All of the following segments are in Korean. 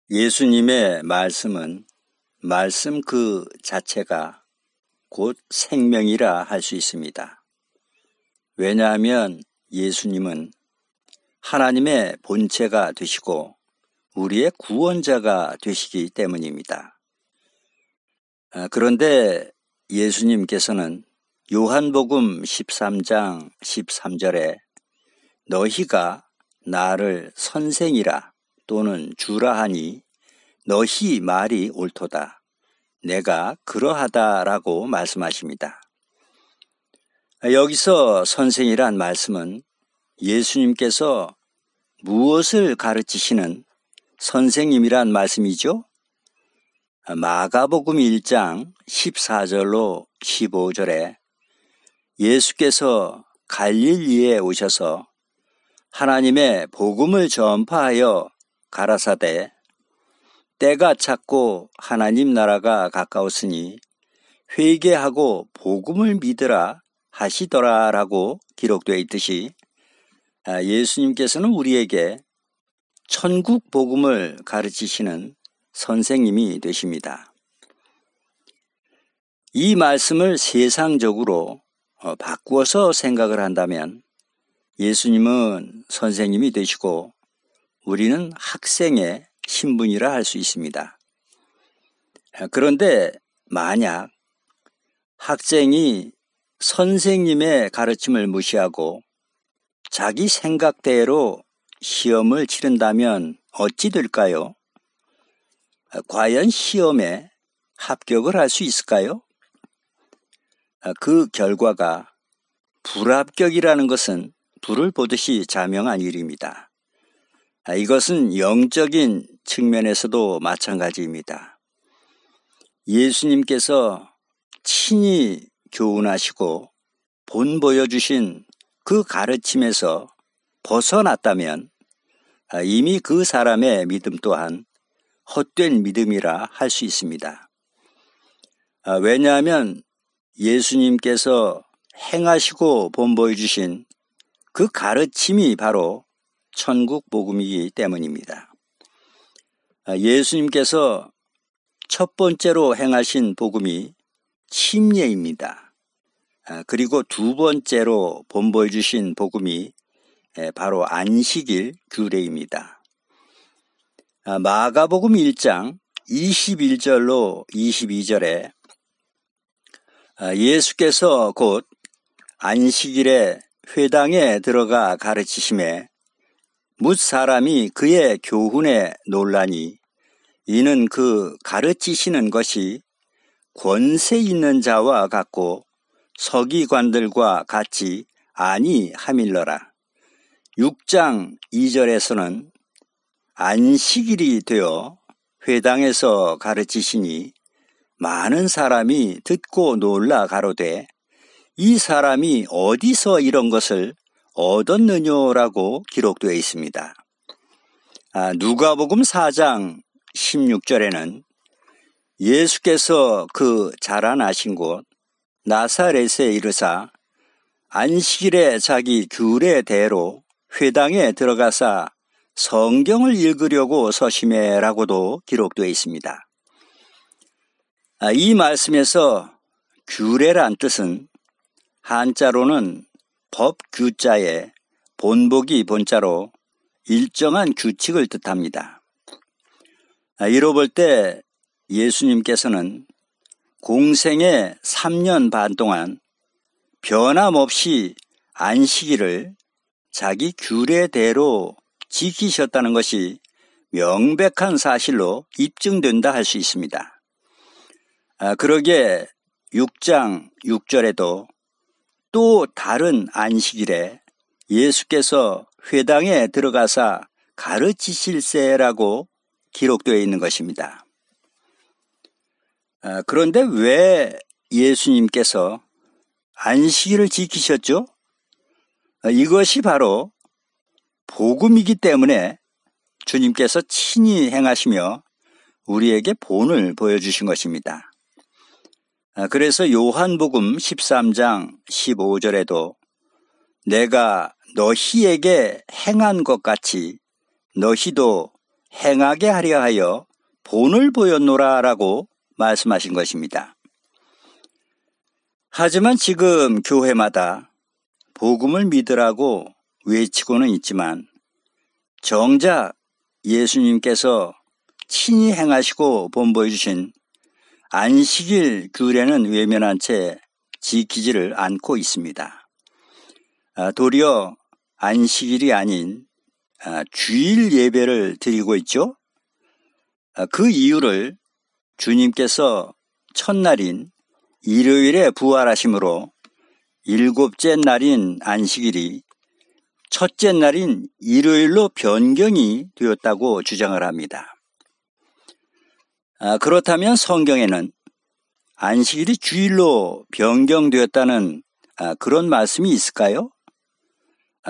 예수님의 말씀은 말씀 그 자체가 곧 생명이라 할 수 있습니다. 왜냐하면 예수님은 하나님의 본체가 되시고 우리의 구원자가 되시기 때문입니다. 그런데 예수님께서는 요한복음 13장 13절에 너희가 나를 선생이라 또는 주라 하니 너희 말이 옳도다. 내가 그러하다라고 말씀하십니다. 여기서 선생이란 말씀은 예수님께서 무엇을 가르치시는 선생님이란 말씀이죠? 마가복음 1장 14절로 15절에 예수께서 갈릴리에 오셔서 하나님의 복음을 전파하여 가라사대 때가 찼고 하나님 나라가 가까웠으니 회개하고 복음을 믿으라 하시더라라고 기록되어 있듯이 예수님께서는 우리에게 천국 복음을 가르치시는 선생님이 되십니다. 이 말씀을 세상적으로 바꾸어서 생각을 한다면 예수님은 선생님이 되시고 우리는 학생의 신분이라 할 수 있습니다. 그런데 만약 학생이 선생님의 가르침을 무시하고 자기 생각대로 시험을 치른다면 어찌 될까요? 과연 시험에 합격을 할 수 있을까요? 그 결과가 불합격이라는 것은 불을 보듯이 자명한 일입니다. 이것은 영적인 측면에서도 마찬가지입니다. 예수님께서 친히 교훈하시고 본보여주신 그 가르침에서 벗어났다면 이미 그 사람의 믿음 또한 헛된 믿음이라 할 수 있습니다. 왜냐하면 예수님께서 행하시고 본보여주신 그 가르침이 바로 천국 복음이기 때문입니다. 예수님께서 첫 번째로 행하신 복음이 침례입니다. 그리고 두 번째로 본보여 주신 복음이 바로 안식일 규례입니다. 마가복음 1장 21절로 22절에 예수께서 곧 안식일에 회당에 들어가 가르치심에 뭇 사람이 그의 교훈에 놀라니 이는 그 가르치시는 것이 권세 있는 자와 같고 서기관들과 같이 아니함일러라. 6장 2절에서는 안식일이 되어 회당에서 가르치시니 많은 사람이 듣고 놀라 가로되 이 사람이 어디서 이런 것을 얻었느냐라고 기록되어 있습니다. 누가복음 4장 16절에는 예수께서 그 자라나신 곳 나사렛에 이르사 안식일에 자기 규례대로 회당에 들어가사 성경을 읽으려고 서심해라고도 기록되어 있습니다. 이 말씀에서 규례란 뜻은 한자로는 법규자에 본보기 본자로 일정한 규칙을 뜻합니다. 이로 볼 때 예수님께서는 공생의 3년 반 동안 변함없이 안식일을 자기 규례대로 지키셨다는 것이 명백한 사실로 입증된다 할 수 있습니다. 그러기에 6장 6절에도 또 다른 안식일에 예수께서 회당에 들어가사 가르치실세라고 기록되어 있는 것입니다. 그런데 왜 예수님께서 안식일을 지키셨죠? 이것이 바로 복음이기 때문에 주님께서 친히 행하시며 우리에게 본을 보여주신 것입니다. 그래서 요한복음 13장 15절에도 내가 너희에게 행한 것 같이 너희도 행하게 하려 하여 본을 보였노라라고 말씀하신 것입니다. 하지만 지금 교회마다 복음을 믿으라고 외치고는 있지만 정작 예수님께서 친히 행하시고 본보여 주신 안식일 규례는 외면한 채 지키지를 않고 있습니다. 도리어 안식일이 아닌 주일 예배를 드리고 있죠. 그 이유를 주님께서 첫날인 일요일에 부활하심으로 일곱째 날인 안식일이 첫째 날인 일요일로 변경이 되었다고 주장을 합니다. 그렇다면 성경에는 안식일이 주일로 변경되었다는 그런 말씀이 있을까요?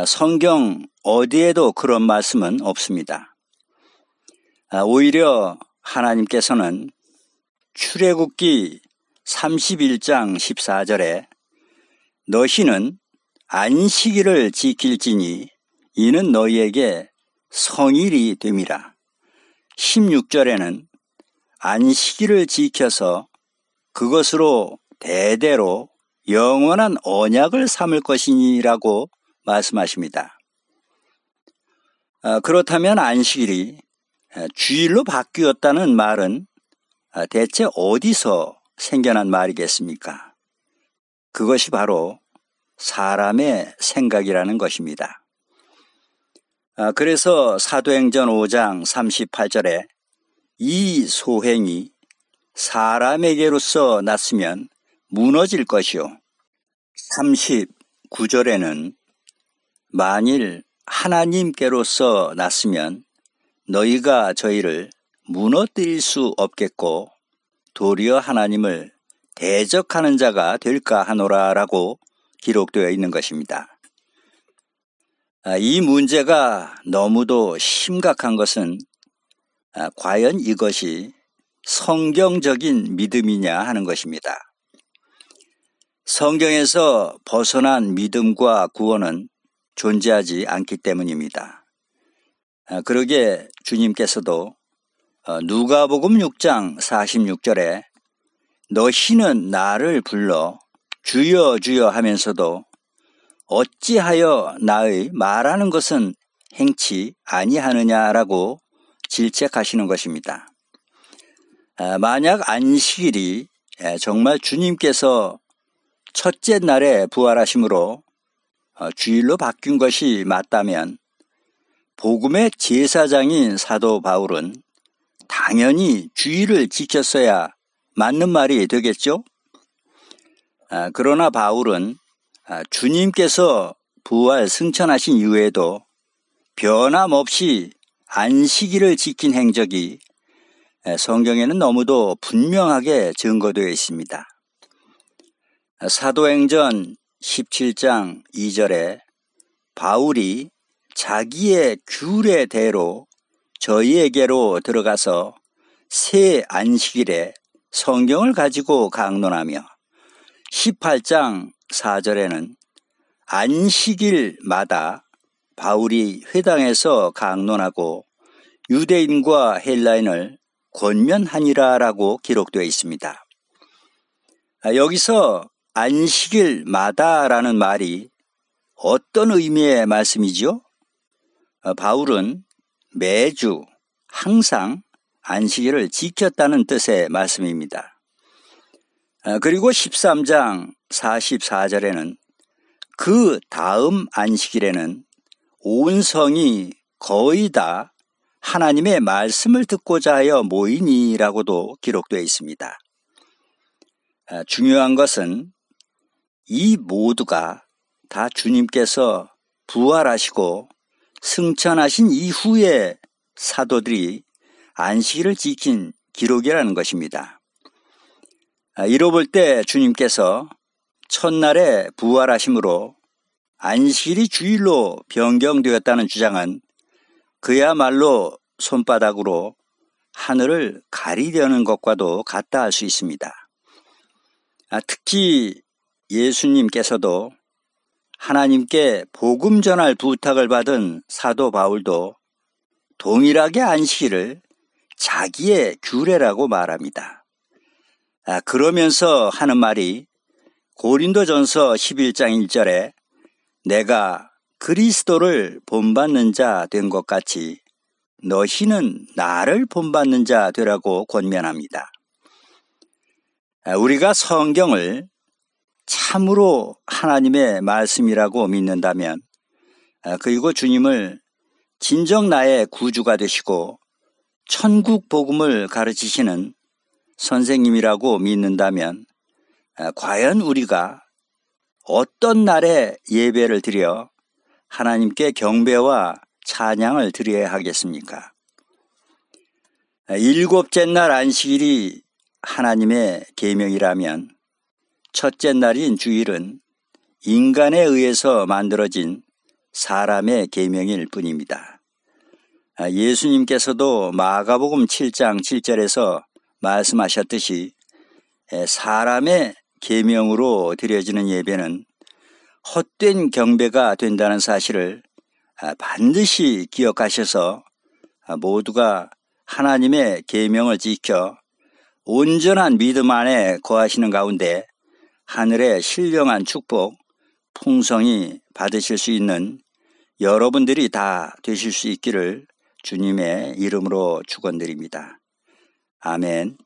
성경 어디에도 그런 말씀은 없습니다. 오히려 하나님께서는 출애굽기 31장 14절에 너희는 안식일을 지킬지니 이는 너희에게 성일이 됨이라. 16절에는 안식일을 지켜서 그것으로 대대로 영원한 언약을 삼을 것이니라고 말씀하십니다. 그렇다면 안식일이 주일로 바뀌었다는 말은 대체 어디서 생겨난 말이겠습니까? 그것이 바로 사람의 생각이라는 것입니다. 그래서 사도행전 5장 38절에 이 소행이 사람에게로서 났으면 무너질 것이요. 39절에는 만일 하나님께로서 났으면 너희가 저희를 무너뜨릴 수 없겠고 도리어 하나님을 대적하는 자가 될까 하노라라고 기록되어 있는 것입니다. 이 문제가 너무도 심각한 것은 과연 이것이 성경적인 믿음이냐 하는 것입니다. 성경에서 벗어난 믿음과 구원은 존재하지 않기 때문입니다. 그러게 주님께서도 누가복음 6장 46절에 너희는 나를 불러 주여 주여 하면서도 어찌하여 나의 말하는 것은 행치 아니하느냐라고 질책하시는 것입니다. 만약 안식일이 정말 주님께서 첫째 날에 부활하심으로 주일로 바뀐 것이 맞다면 복음의 제사장인 사도 바울은 당연히 주일을 지켰어야 맞는 말이 되겠죠? 그러나 바울은 주님께서 부활 승천하신 이후에도 변함없이 안식일을 지킨 행적이 성경에는 너무도 분명하게 증거되어 있습니다. 사도행전 17장 2절에 바울이 자기의 규례대로 저희에게로 들어가서 새 안식일에 성경을 가지고 강론하며 18장 4절에는 안식일마다 바울이 회당에서 강론하고 유대인과 헬라인을 권면하니라라고 기록되어 있습니다. 여기서 안식일마다라는 말이 어떤 의미의 말씀이죠? 바울은 매주 항상 안식일을 지켰다는 뜻의 말씀입니다. 그리고 13장 44절에는 그 다음 안식일에는 온 성이 거의 다 하나님의 말씀을 듣고자 하여 모이니라고도 기록되어 있습니다. 중요한 것은 이 모두가 다 주님께서 부활하시고 승천하신 이후에 사도들이 안식일을 지킨 기록이라는 것입니다. 이로 볼 때 주님께서 첫날에 부활하심으로 안식일이 주일로 변경되었다는 주장은 그야말로 손바닥으로 하늘을 가리려는 것과도 같다 할 수 있습니다. 특히 예수님께서도 하나님께 복음 전할 부탁을 받은 사도 바울도 동일하게 안식일을 자기의 규례라고 말합니다. 그러면서 하는 말이 고린도전서 11장 1절에 내가 그리스도를 본받는 자 된 것 같이 너희는 나를 본받는 자 되라고 권면합니다. 우리가 성경을 참으로 하나님의 말씀이라고 믿는다면, 그리고 주님을 진정 나의 구주가 되시고 천국 복음을 가르치시는 선생님이라고 믿는다면, 과연 우리가 어떤 날에 예배를 드려 하나님께 경배와 찬양을 드려야 하겠습니까? 일곱째 날 안식일이 하나님의 계명이라면 첫째 날인 주일은 인간에 의해서 만들어진 사람의 계명일 뿐입니다. 예수님께서도 마가복음 7장 7절에서 말씀하셨듯이 사람의 계명으로 드려지는 예배는 헛된 경배가 된다는 사실을 반드시 기억하셔서 모두가 하나님의 계명을 지켜 온전한 믿음 안에 거하시는 가운데 하늘의 신령한 축복, 풍성히 받으실 수 있는 여러분들이 다 되실 수 있기를 주님의 이름으로 축원드립니다. 아멘.